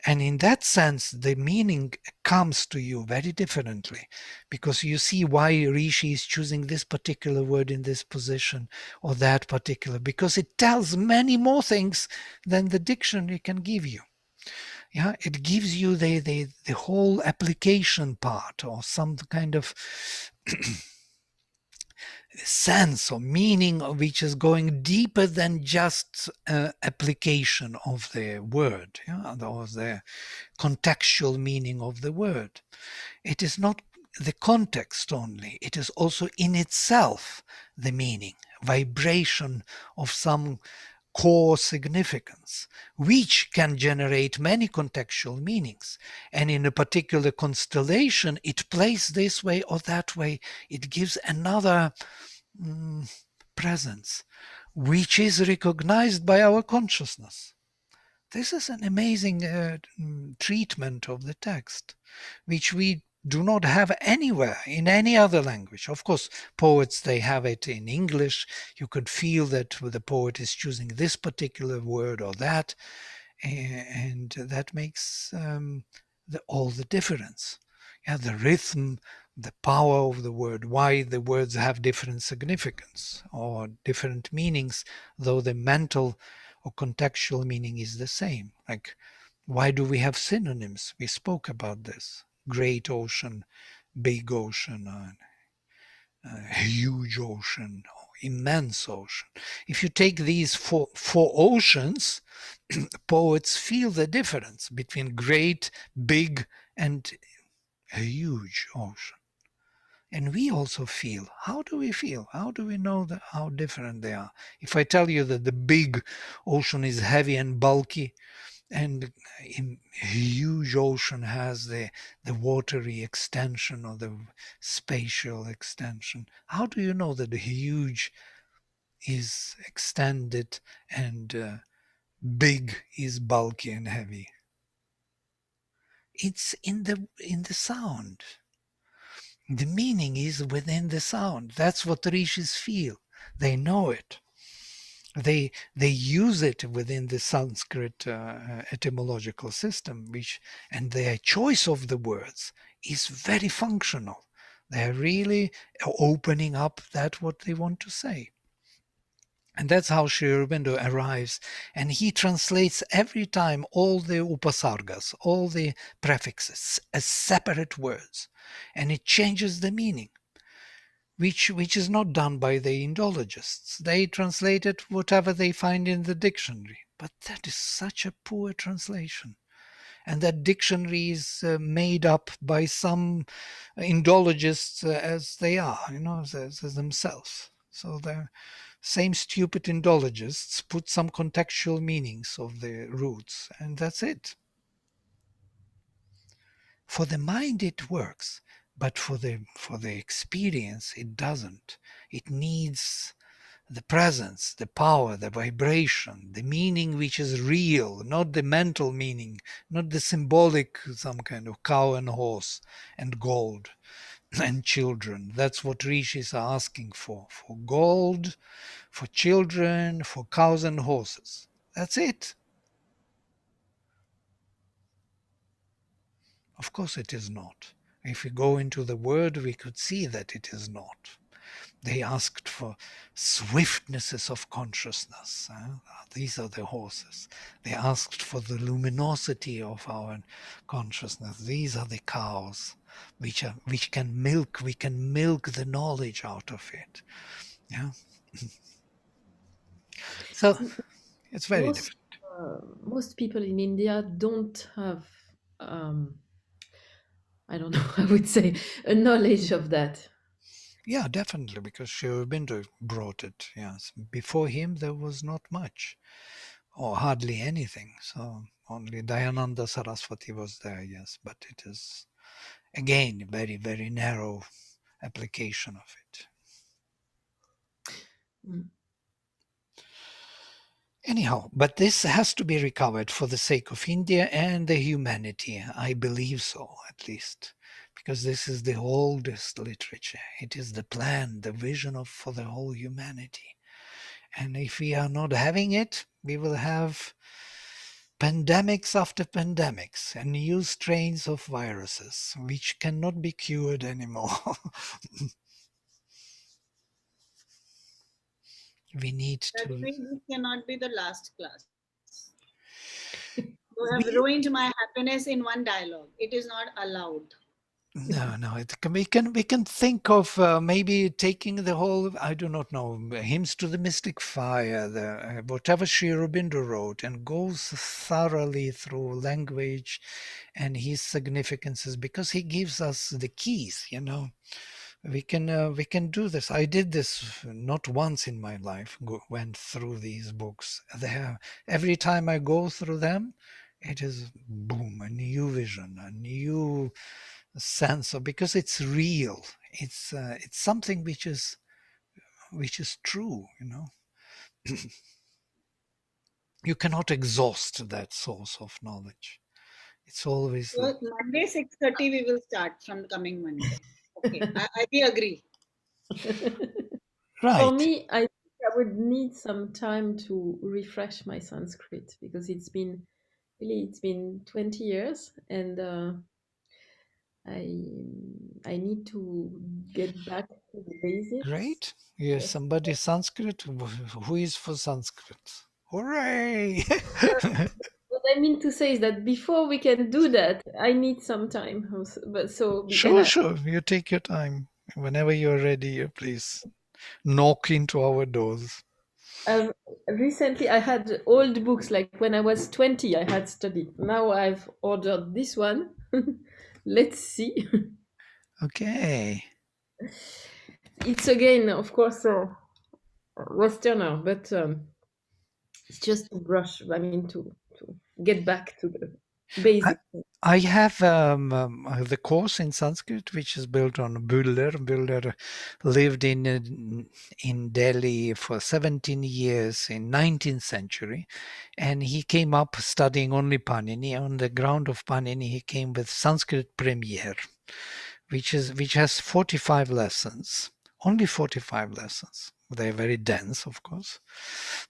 And in that sense, the meaning comes to you very differently, because you see why Rishi is choosing this particular word in this position or that particular, because it tells many more things than the dictionary can give you. Yeah, it gives you the whole application part, or some kind of sense or meaning which is going deeper than just application of the word, or the contextual meaning of the word. It is not the context only, it is also in itself the meaning, vibration of some core significance, which can generate many contextual meanings. And in a particular constellation, it plays this way or that way. It gives another presence, which is recognized by our consciousness. This is an amazing treatment of the text, which we do not have anywhere in any other language. Of course, poets, they have it in English. You could feel that the poet is choosing this particular word or that, and that makes all the difference. Yeah, the rhythm, the power of the word, why the words have different significance or different meanings, though the mental or contextual meaning is the same. Like, why do we have synonyms? We spoke about this. Great ocean, big ocean, huge ocean, immense ocean. If you take these four oceans, poets feel the difference between great, big, and a huge ocean. And we also feel. How do we feel? How do we know how different they are? If I tell you that the big ocean is heavy and bulky, and a huge ocean has the watery extension or the spatial extension, how do you know that the huge is extended and big is bulky and heavy? It's in the sound. The meaning is within the sound. That's what rishis feel. They know it. They use it within the Sanskrit etymological system, and their choice of the words is very functional. They're really opening up that what they want to say. And that's how Sri Aurobindo arrives, and he translates every time all the upasargas, all the prefixes, as separate words, and it changes the meaning, which is not done by the Indologists. They translated whatever they find in the dictionary, but that is such a poor translation. And that dictionary is made up by some Indologists as they are, as themselves. So the same stupid Indologists put some contextual meanings of the roots, and that's it. For the mind it works, but for the experience it doesn't. It needs the presence, the power, the vibration, the meaning which is real, not the mental meaning, not the symbolic, some kind of cow and horse and gold and children. That's what rishis are asking for gold, for children, for cows and horses. That's it. Of course it is not. If we go into the word, we could see that it is not. They asked for swiftnesses of consciousness. These are the horses. They asked for the luminosity of our consciousness. These are the cows, which can milk. We can milk the knowledge out of it. Yeah. So it's very Also, different. most people in India don't have, I don't know, I would say, a knowledge of that. Yeah, definitely, because Sri Aurobindo brought it. Yes, before him there was not much, or hardly anything. So only Dayananda Saraswati was there. Yes, but it is again very, very narrow application of it. Mm. Anyhow, but this has to be recovered for the sake of India and the humanity. I believe so, at least, because this is the oldest literature. It is the plan, the vision of for the whole humanity. And if we are not having it, we will have pandemics after pandemics and new strains of viruses, which cannot be cured anymore. We need That to. means this cannot be the last class. You have We, ruined my happiness in one dialogue. It is not allowed. no. We can think of maybe taking the whole. I do not know, hymns to the mystic fire, the whatever Sri Aurobindo wrote, and goes thoroughly through language and his significances, because he gives us the keys. We can do this. I did this not once in my life. Went through these books. Every time I go through them, it is boom, a new vision, a new sense of, because it's real. It's something which is true. You cannot exhaust that source of knowledge. It's always So Monday 6:30 we will start from the coming Monday. Okay, we agree. For right. me, I think I would need some time to refresh my Sanskrit because it's been 20 years, and I need to get back to the basics. Great. Yes, somebody Sanskrit. Who is for Sanskrit? Hooray! What I mean to say is that before we can do that, I need some time. But Sure, sure. You take your time. Whenever you're ready, you please knock into our doors. I've recently I had old books like when I was 20 I had studied. Now I've ordered this one. Let's see. Okay. It's again, of course, Westerner, but it's just to brush. I mean, to get back to the I, basics. I have the course in Sanskrit, which is built on Buller. Buller lived in Delhi for 17 years in 19th century, and he came up studying only Panini. On the ground of Panini, he came with Sanskrit Premier, which has 45 lessons, only 45 lessons. They're very dense, of course,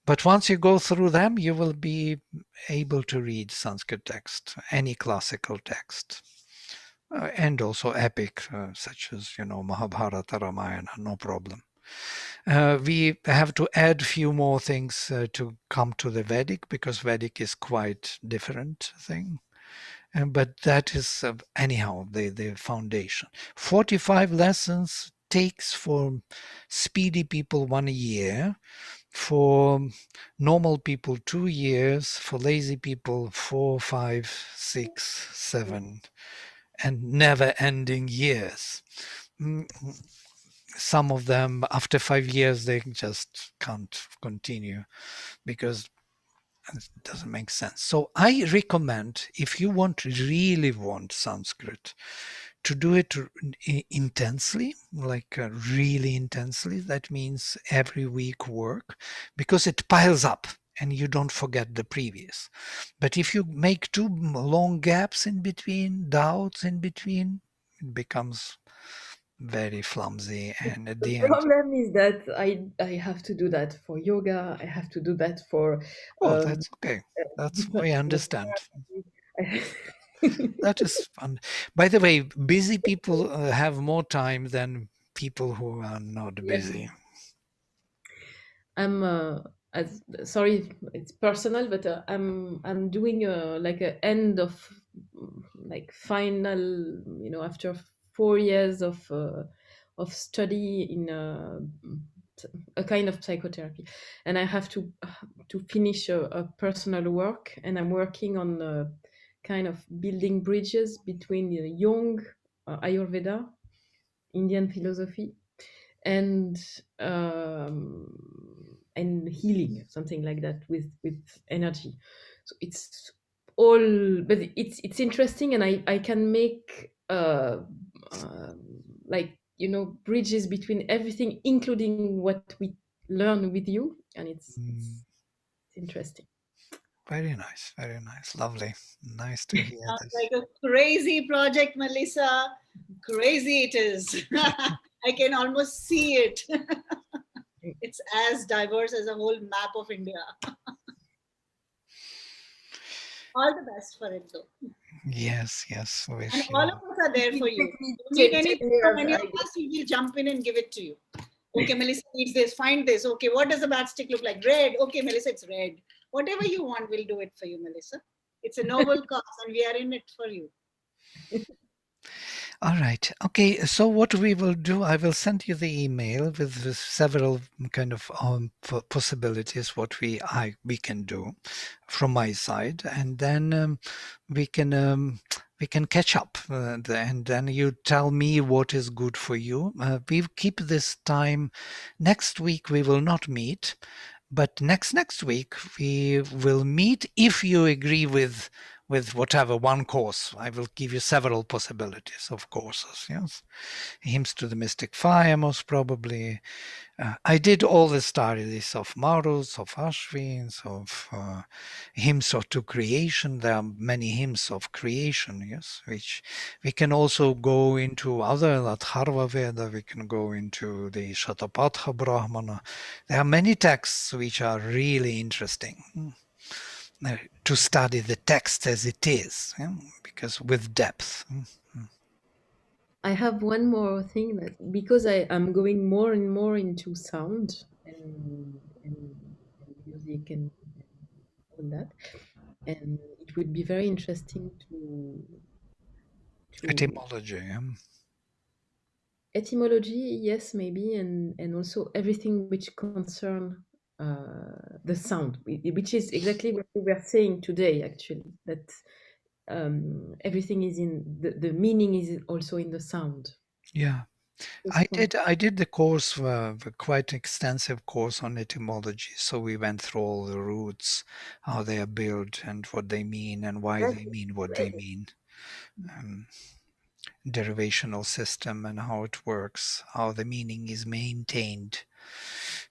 but once you go through them, you will be able to read Sanskrit text, any classical text, and also epic, such as Mahabharata, Ramayana, no problem. We have to add few more things to come to the Vedic, because Vedic is quite different thing. But that is anyhow the foundation. 45 lessons takes for speedy people 1 year, for normal people 2 years, for lazy people 4, 5, 6, 7, and never ending years. Mm, Some of them after 5 years they just can't continue because it doesn't make sense. So I recommend, if you really want Sanskrit, to do it intensely, like really intensely. That means every week work, because it piles up and you don't forget the previous. But if you make too long gaps in between, doubts in between, it becomes very clumsy, and at The the end, problem is that I have to do that for yoga. I have to do that for oh, um, that's okay. That's, different we kind of understand. therapy. That is fun. By the way, busy people have more time than people who are not Yes. busy. I'm sorry, it's personal, but I'm doing like a end of like final, after 4 years of study in a kind of psychotherapy, and I have to finish a personal work, and I'm working on kind of building bridges between Jung, Ayurveda, Indian philosophy, and healing, something like that, with energy. So it's all, but it's interesting, and I can make like bridges between everything, including what we learn with you, and it's interesting. Very nice, lovely. Nice to hear Sounds this. like a crazy project, Melissa. Crazy it is. I can almost see it. It's as diverse as a whole map of India. All the best for it, though. Yes, And wish all you. of us are there for you. Don't need 10 anything from years any of I us. We will jump in and give it to you. Okay, Melissa needs this. Find this. Okay, what does a bad stick look like? Red. Okay, Melissa, it's red. Whatever you want, we'll do it for you, Melissa. It's a noble cause, and we are in it for you. All right. Okay. So what we will do, I will send you the email with several kind of possibilities what we can do from my side, and then we can catch up, and then you tell me what is good for you. We keep this time. Next week we will not meet, but next week we will meet if you agree with whatever one course. I will give you several possibilities of courses. Yes, hymns to the mystic fire, most probably. I did all the studies of Maruts, of Ashwins, of hymns to creation. There are many hymns of creation, yes, which we can also go into other, Atharva Veda, we can go into the Shatapatha Brahmana. There are many texts which are really interesting to study the text as it is, because with depth. I have one more thing, that because am going more and more into sound and music and all that, and it would be very interesting to Etymology. etymology, yes, maybe, and also everything which concern the sound, which is exactly what we were saying today, actually, that everything is in the meaning is also in the sound. Yeah. I did the course, the quite extensive course on etymology. So we went through all the roots, how they are built, and what they mean, and why they mean what they mean. Derivational system and how it works, how the meaning is maintained.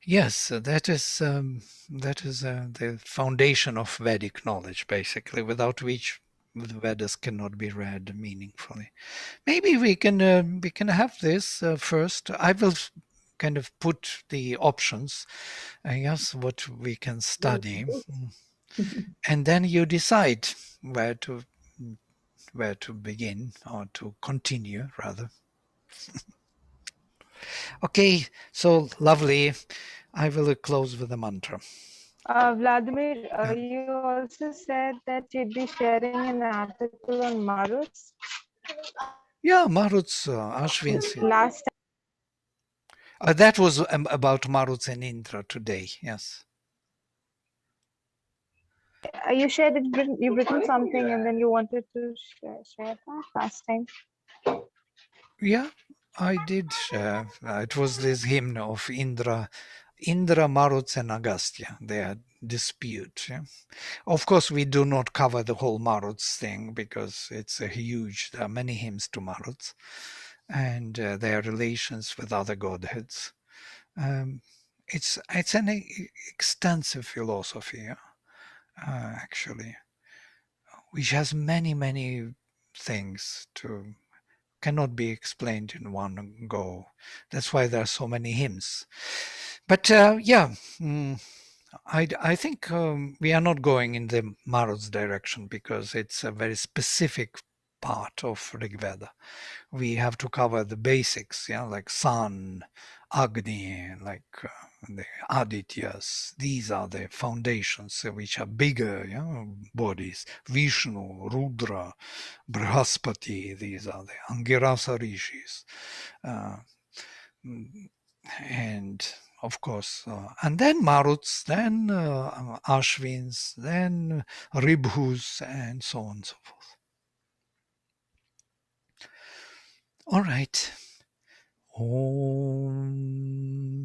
Yes, that is the foundation of Vedic knowledge, basically, without which the Vedas cannot be read meaningfully. Maybe we can have this first. I will kind of put the options, I guess, what we can study, and then you decide where to begin, or to continue rather. Okay, so lovely. I will close with a mantra. Vladimir, Yeah, you also said that you'd be sharing an article on Maruts yeah, Maruts, Ashwins. last time. That was about Maruts and Indra today. Yes. You shared it, you've written something and then you wanted to share that last time. Yeah, I did share. It was this hymn of Indra, Maruts, and Agastya. Their dispute. Yeah. Of course, we do not cover the whole Maruts thing because it's a huge. There are many hymns to Maruts, and their relations with other godheads. It's an extensive philosophy, actually, which has many things to cannot be explained in one go. That's why there are so many hymns. But yeah, I think we are not going in the Marut's direction because it's a very specific part of Rigveda. We have to cover the basics, like sun, Agni, like the Adityas. These are the foundations which are bigger bodies. Vishnu, Rudra, Brihaspati, these are the Angirasa rishis. And of course. And then Maruts, then Ashwins, then Ribhus, and so on and so forth. All right. Om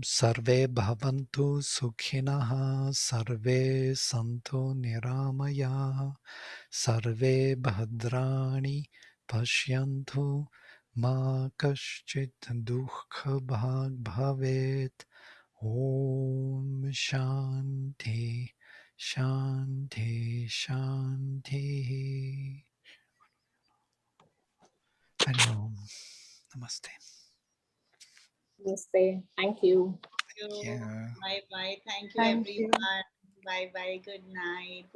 Sarve Bhavantu Sukhinah Sarve Santu Niramaya Sarve Bhadrani Pashyantu Ma Kaschit Dukha Bhag Bhavet. Om Shanti Shanti Shanti. Hari Om. Namaste. Namaste. Thank you. you. Yeah. Bye bye. Thank you, Thank you. everyone. Bye bye. Good night.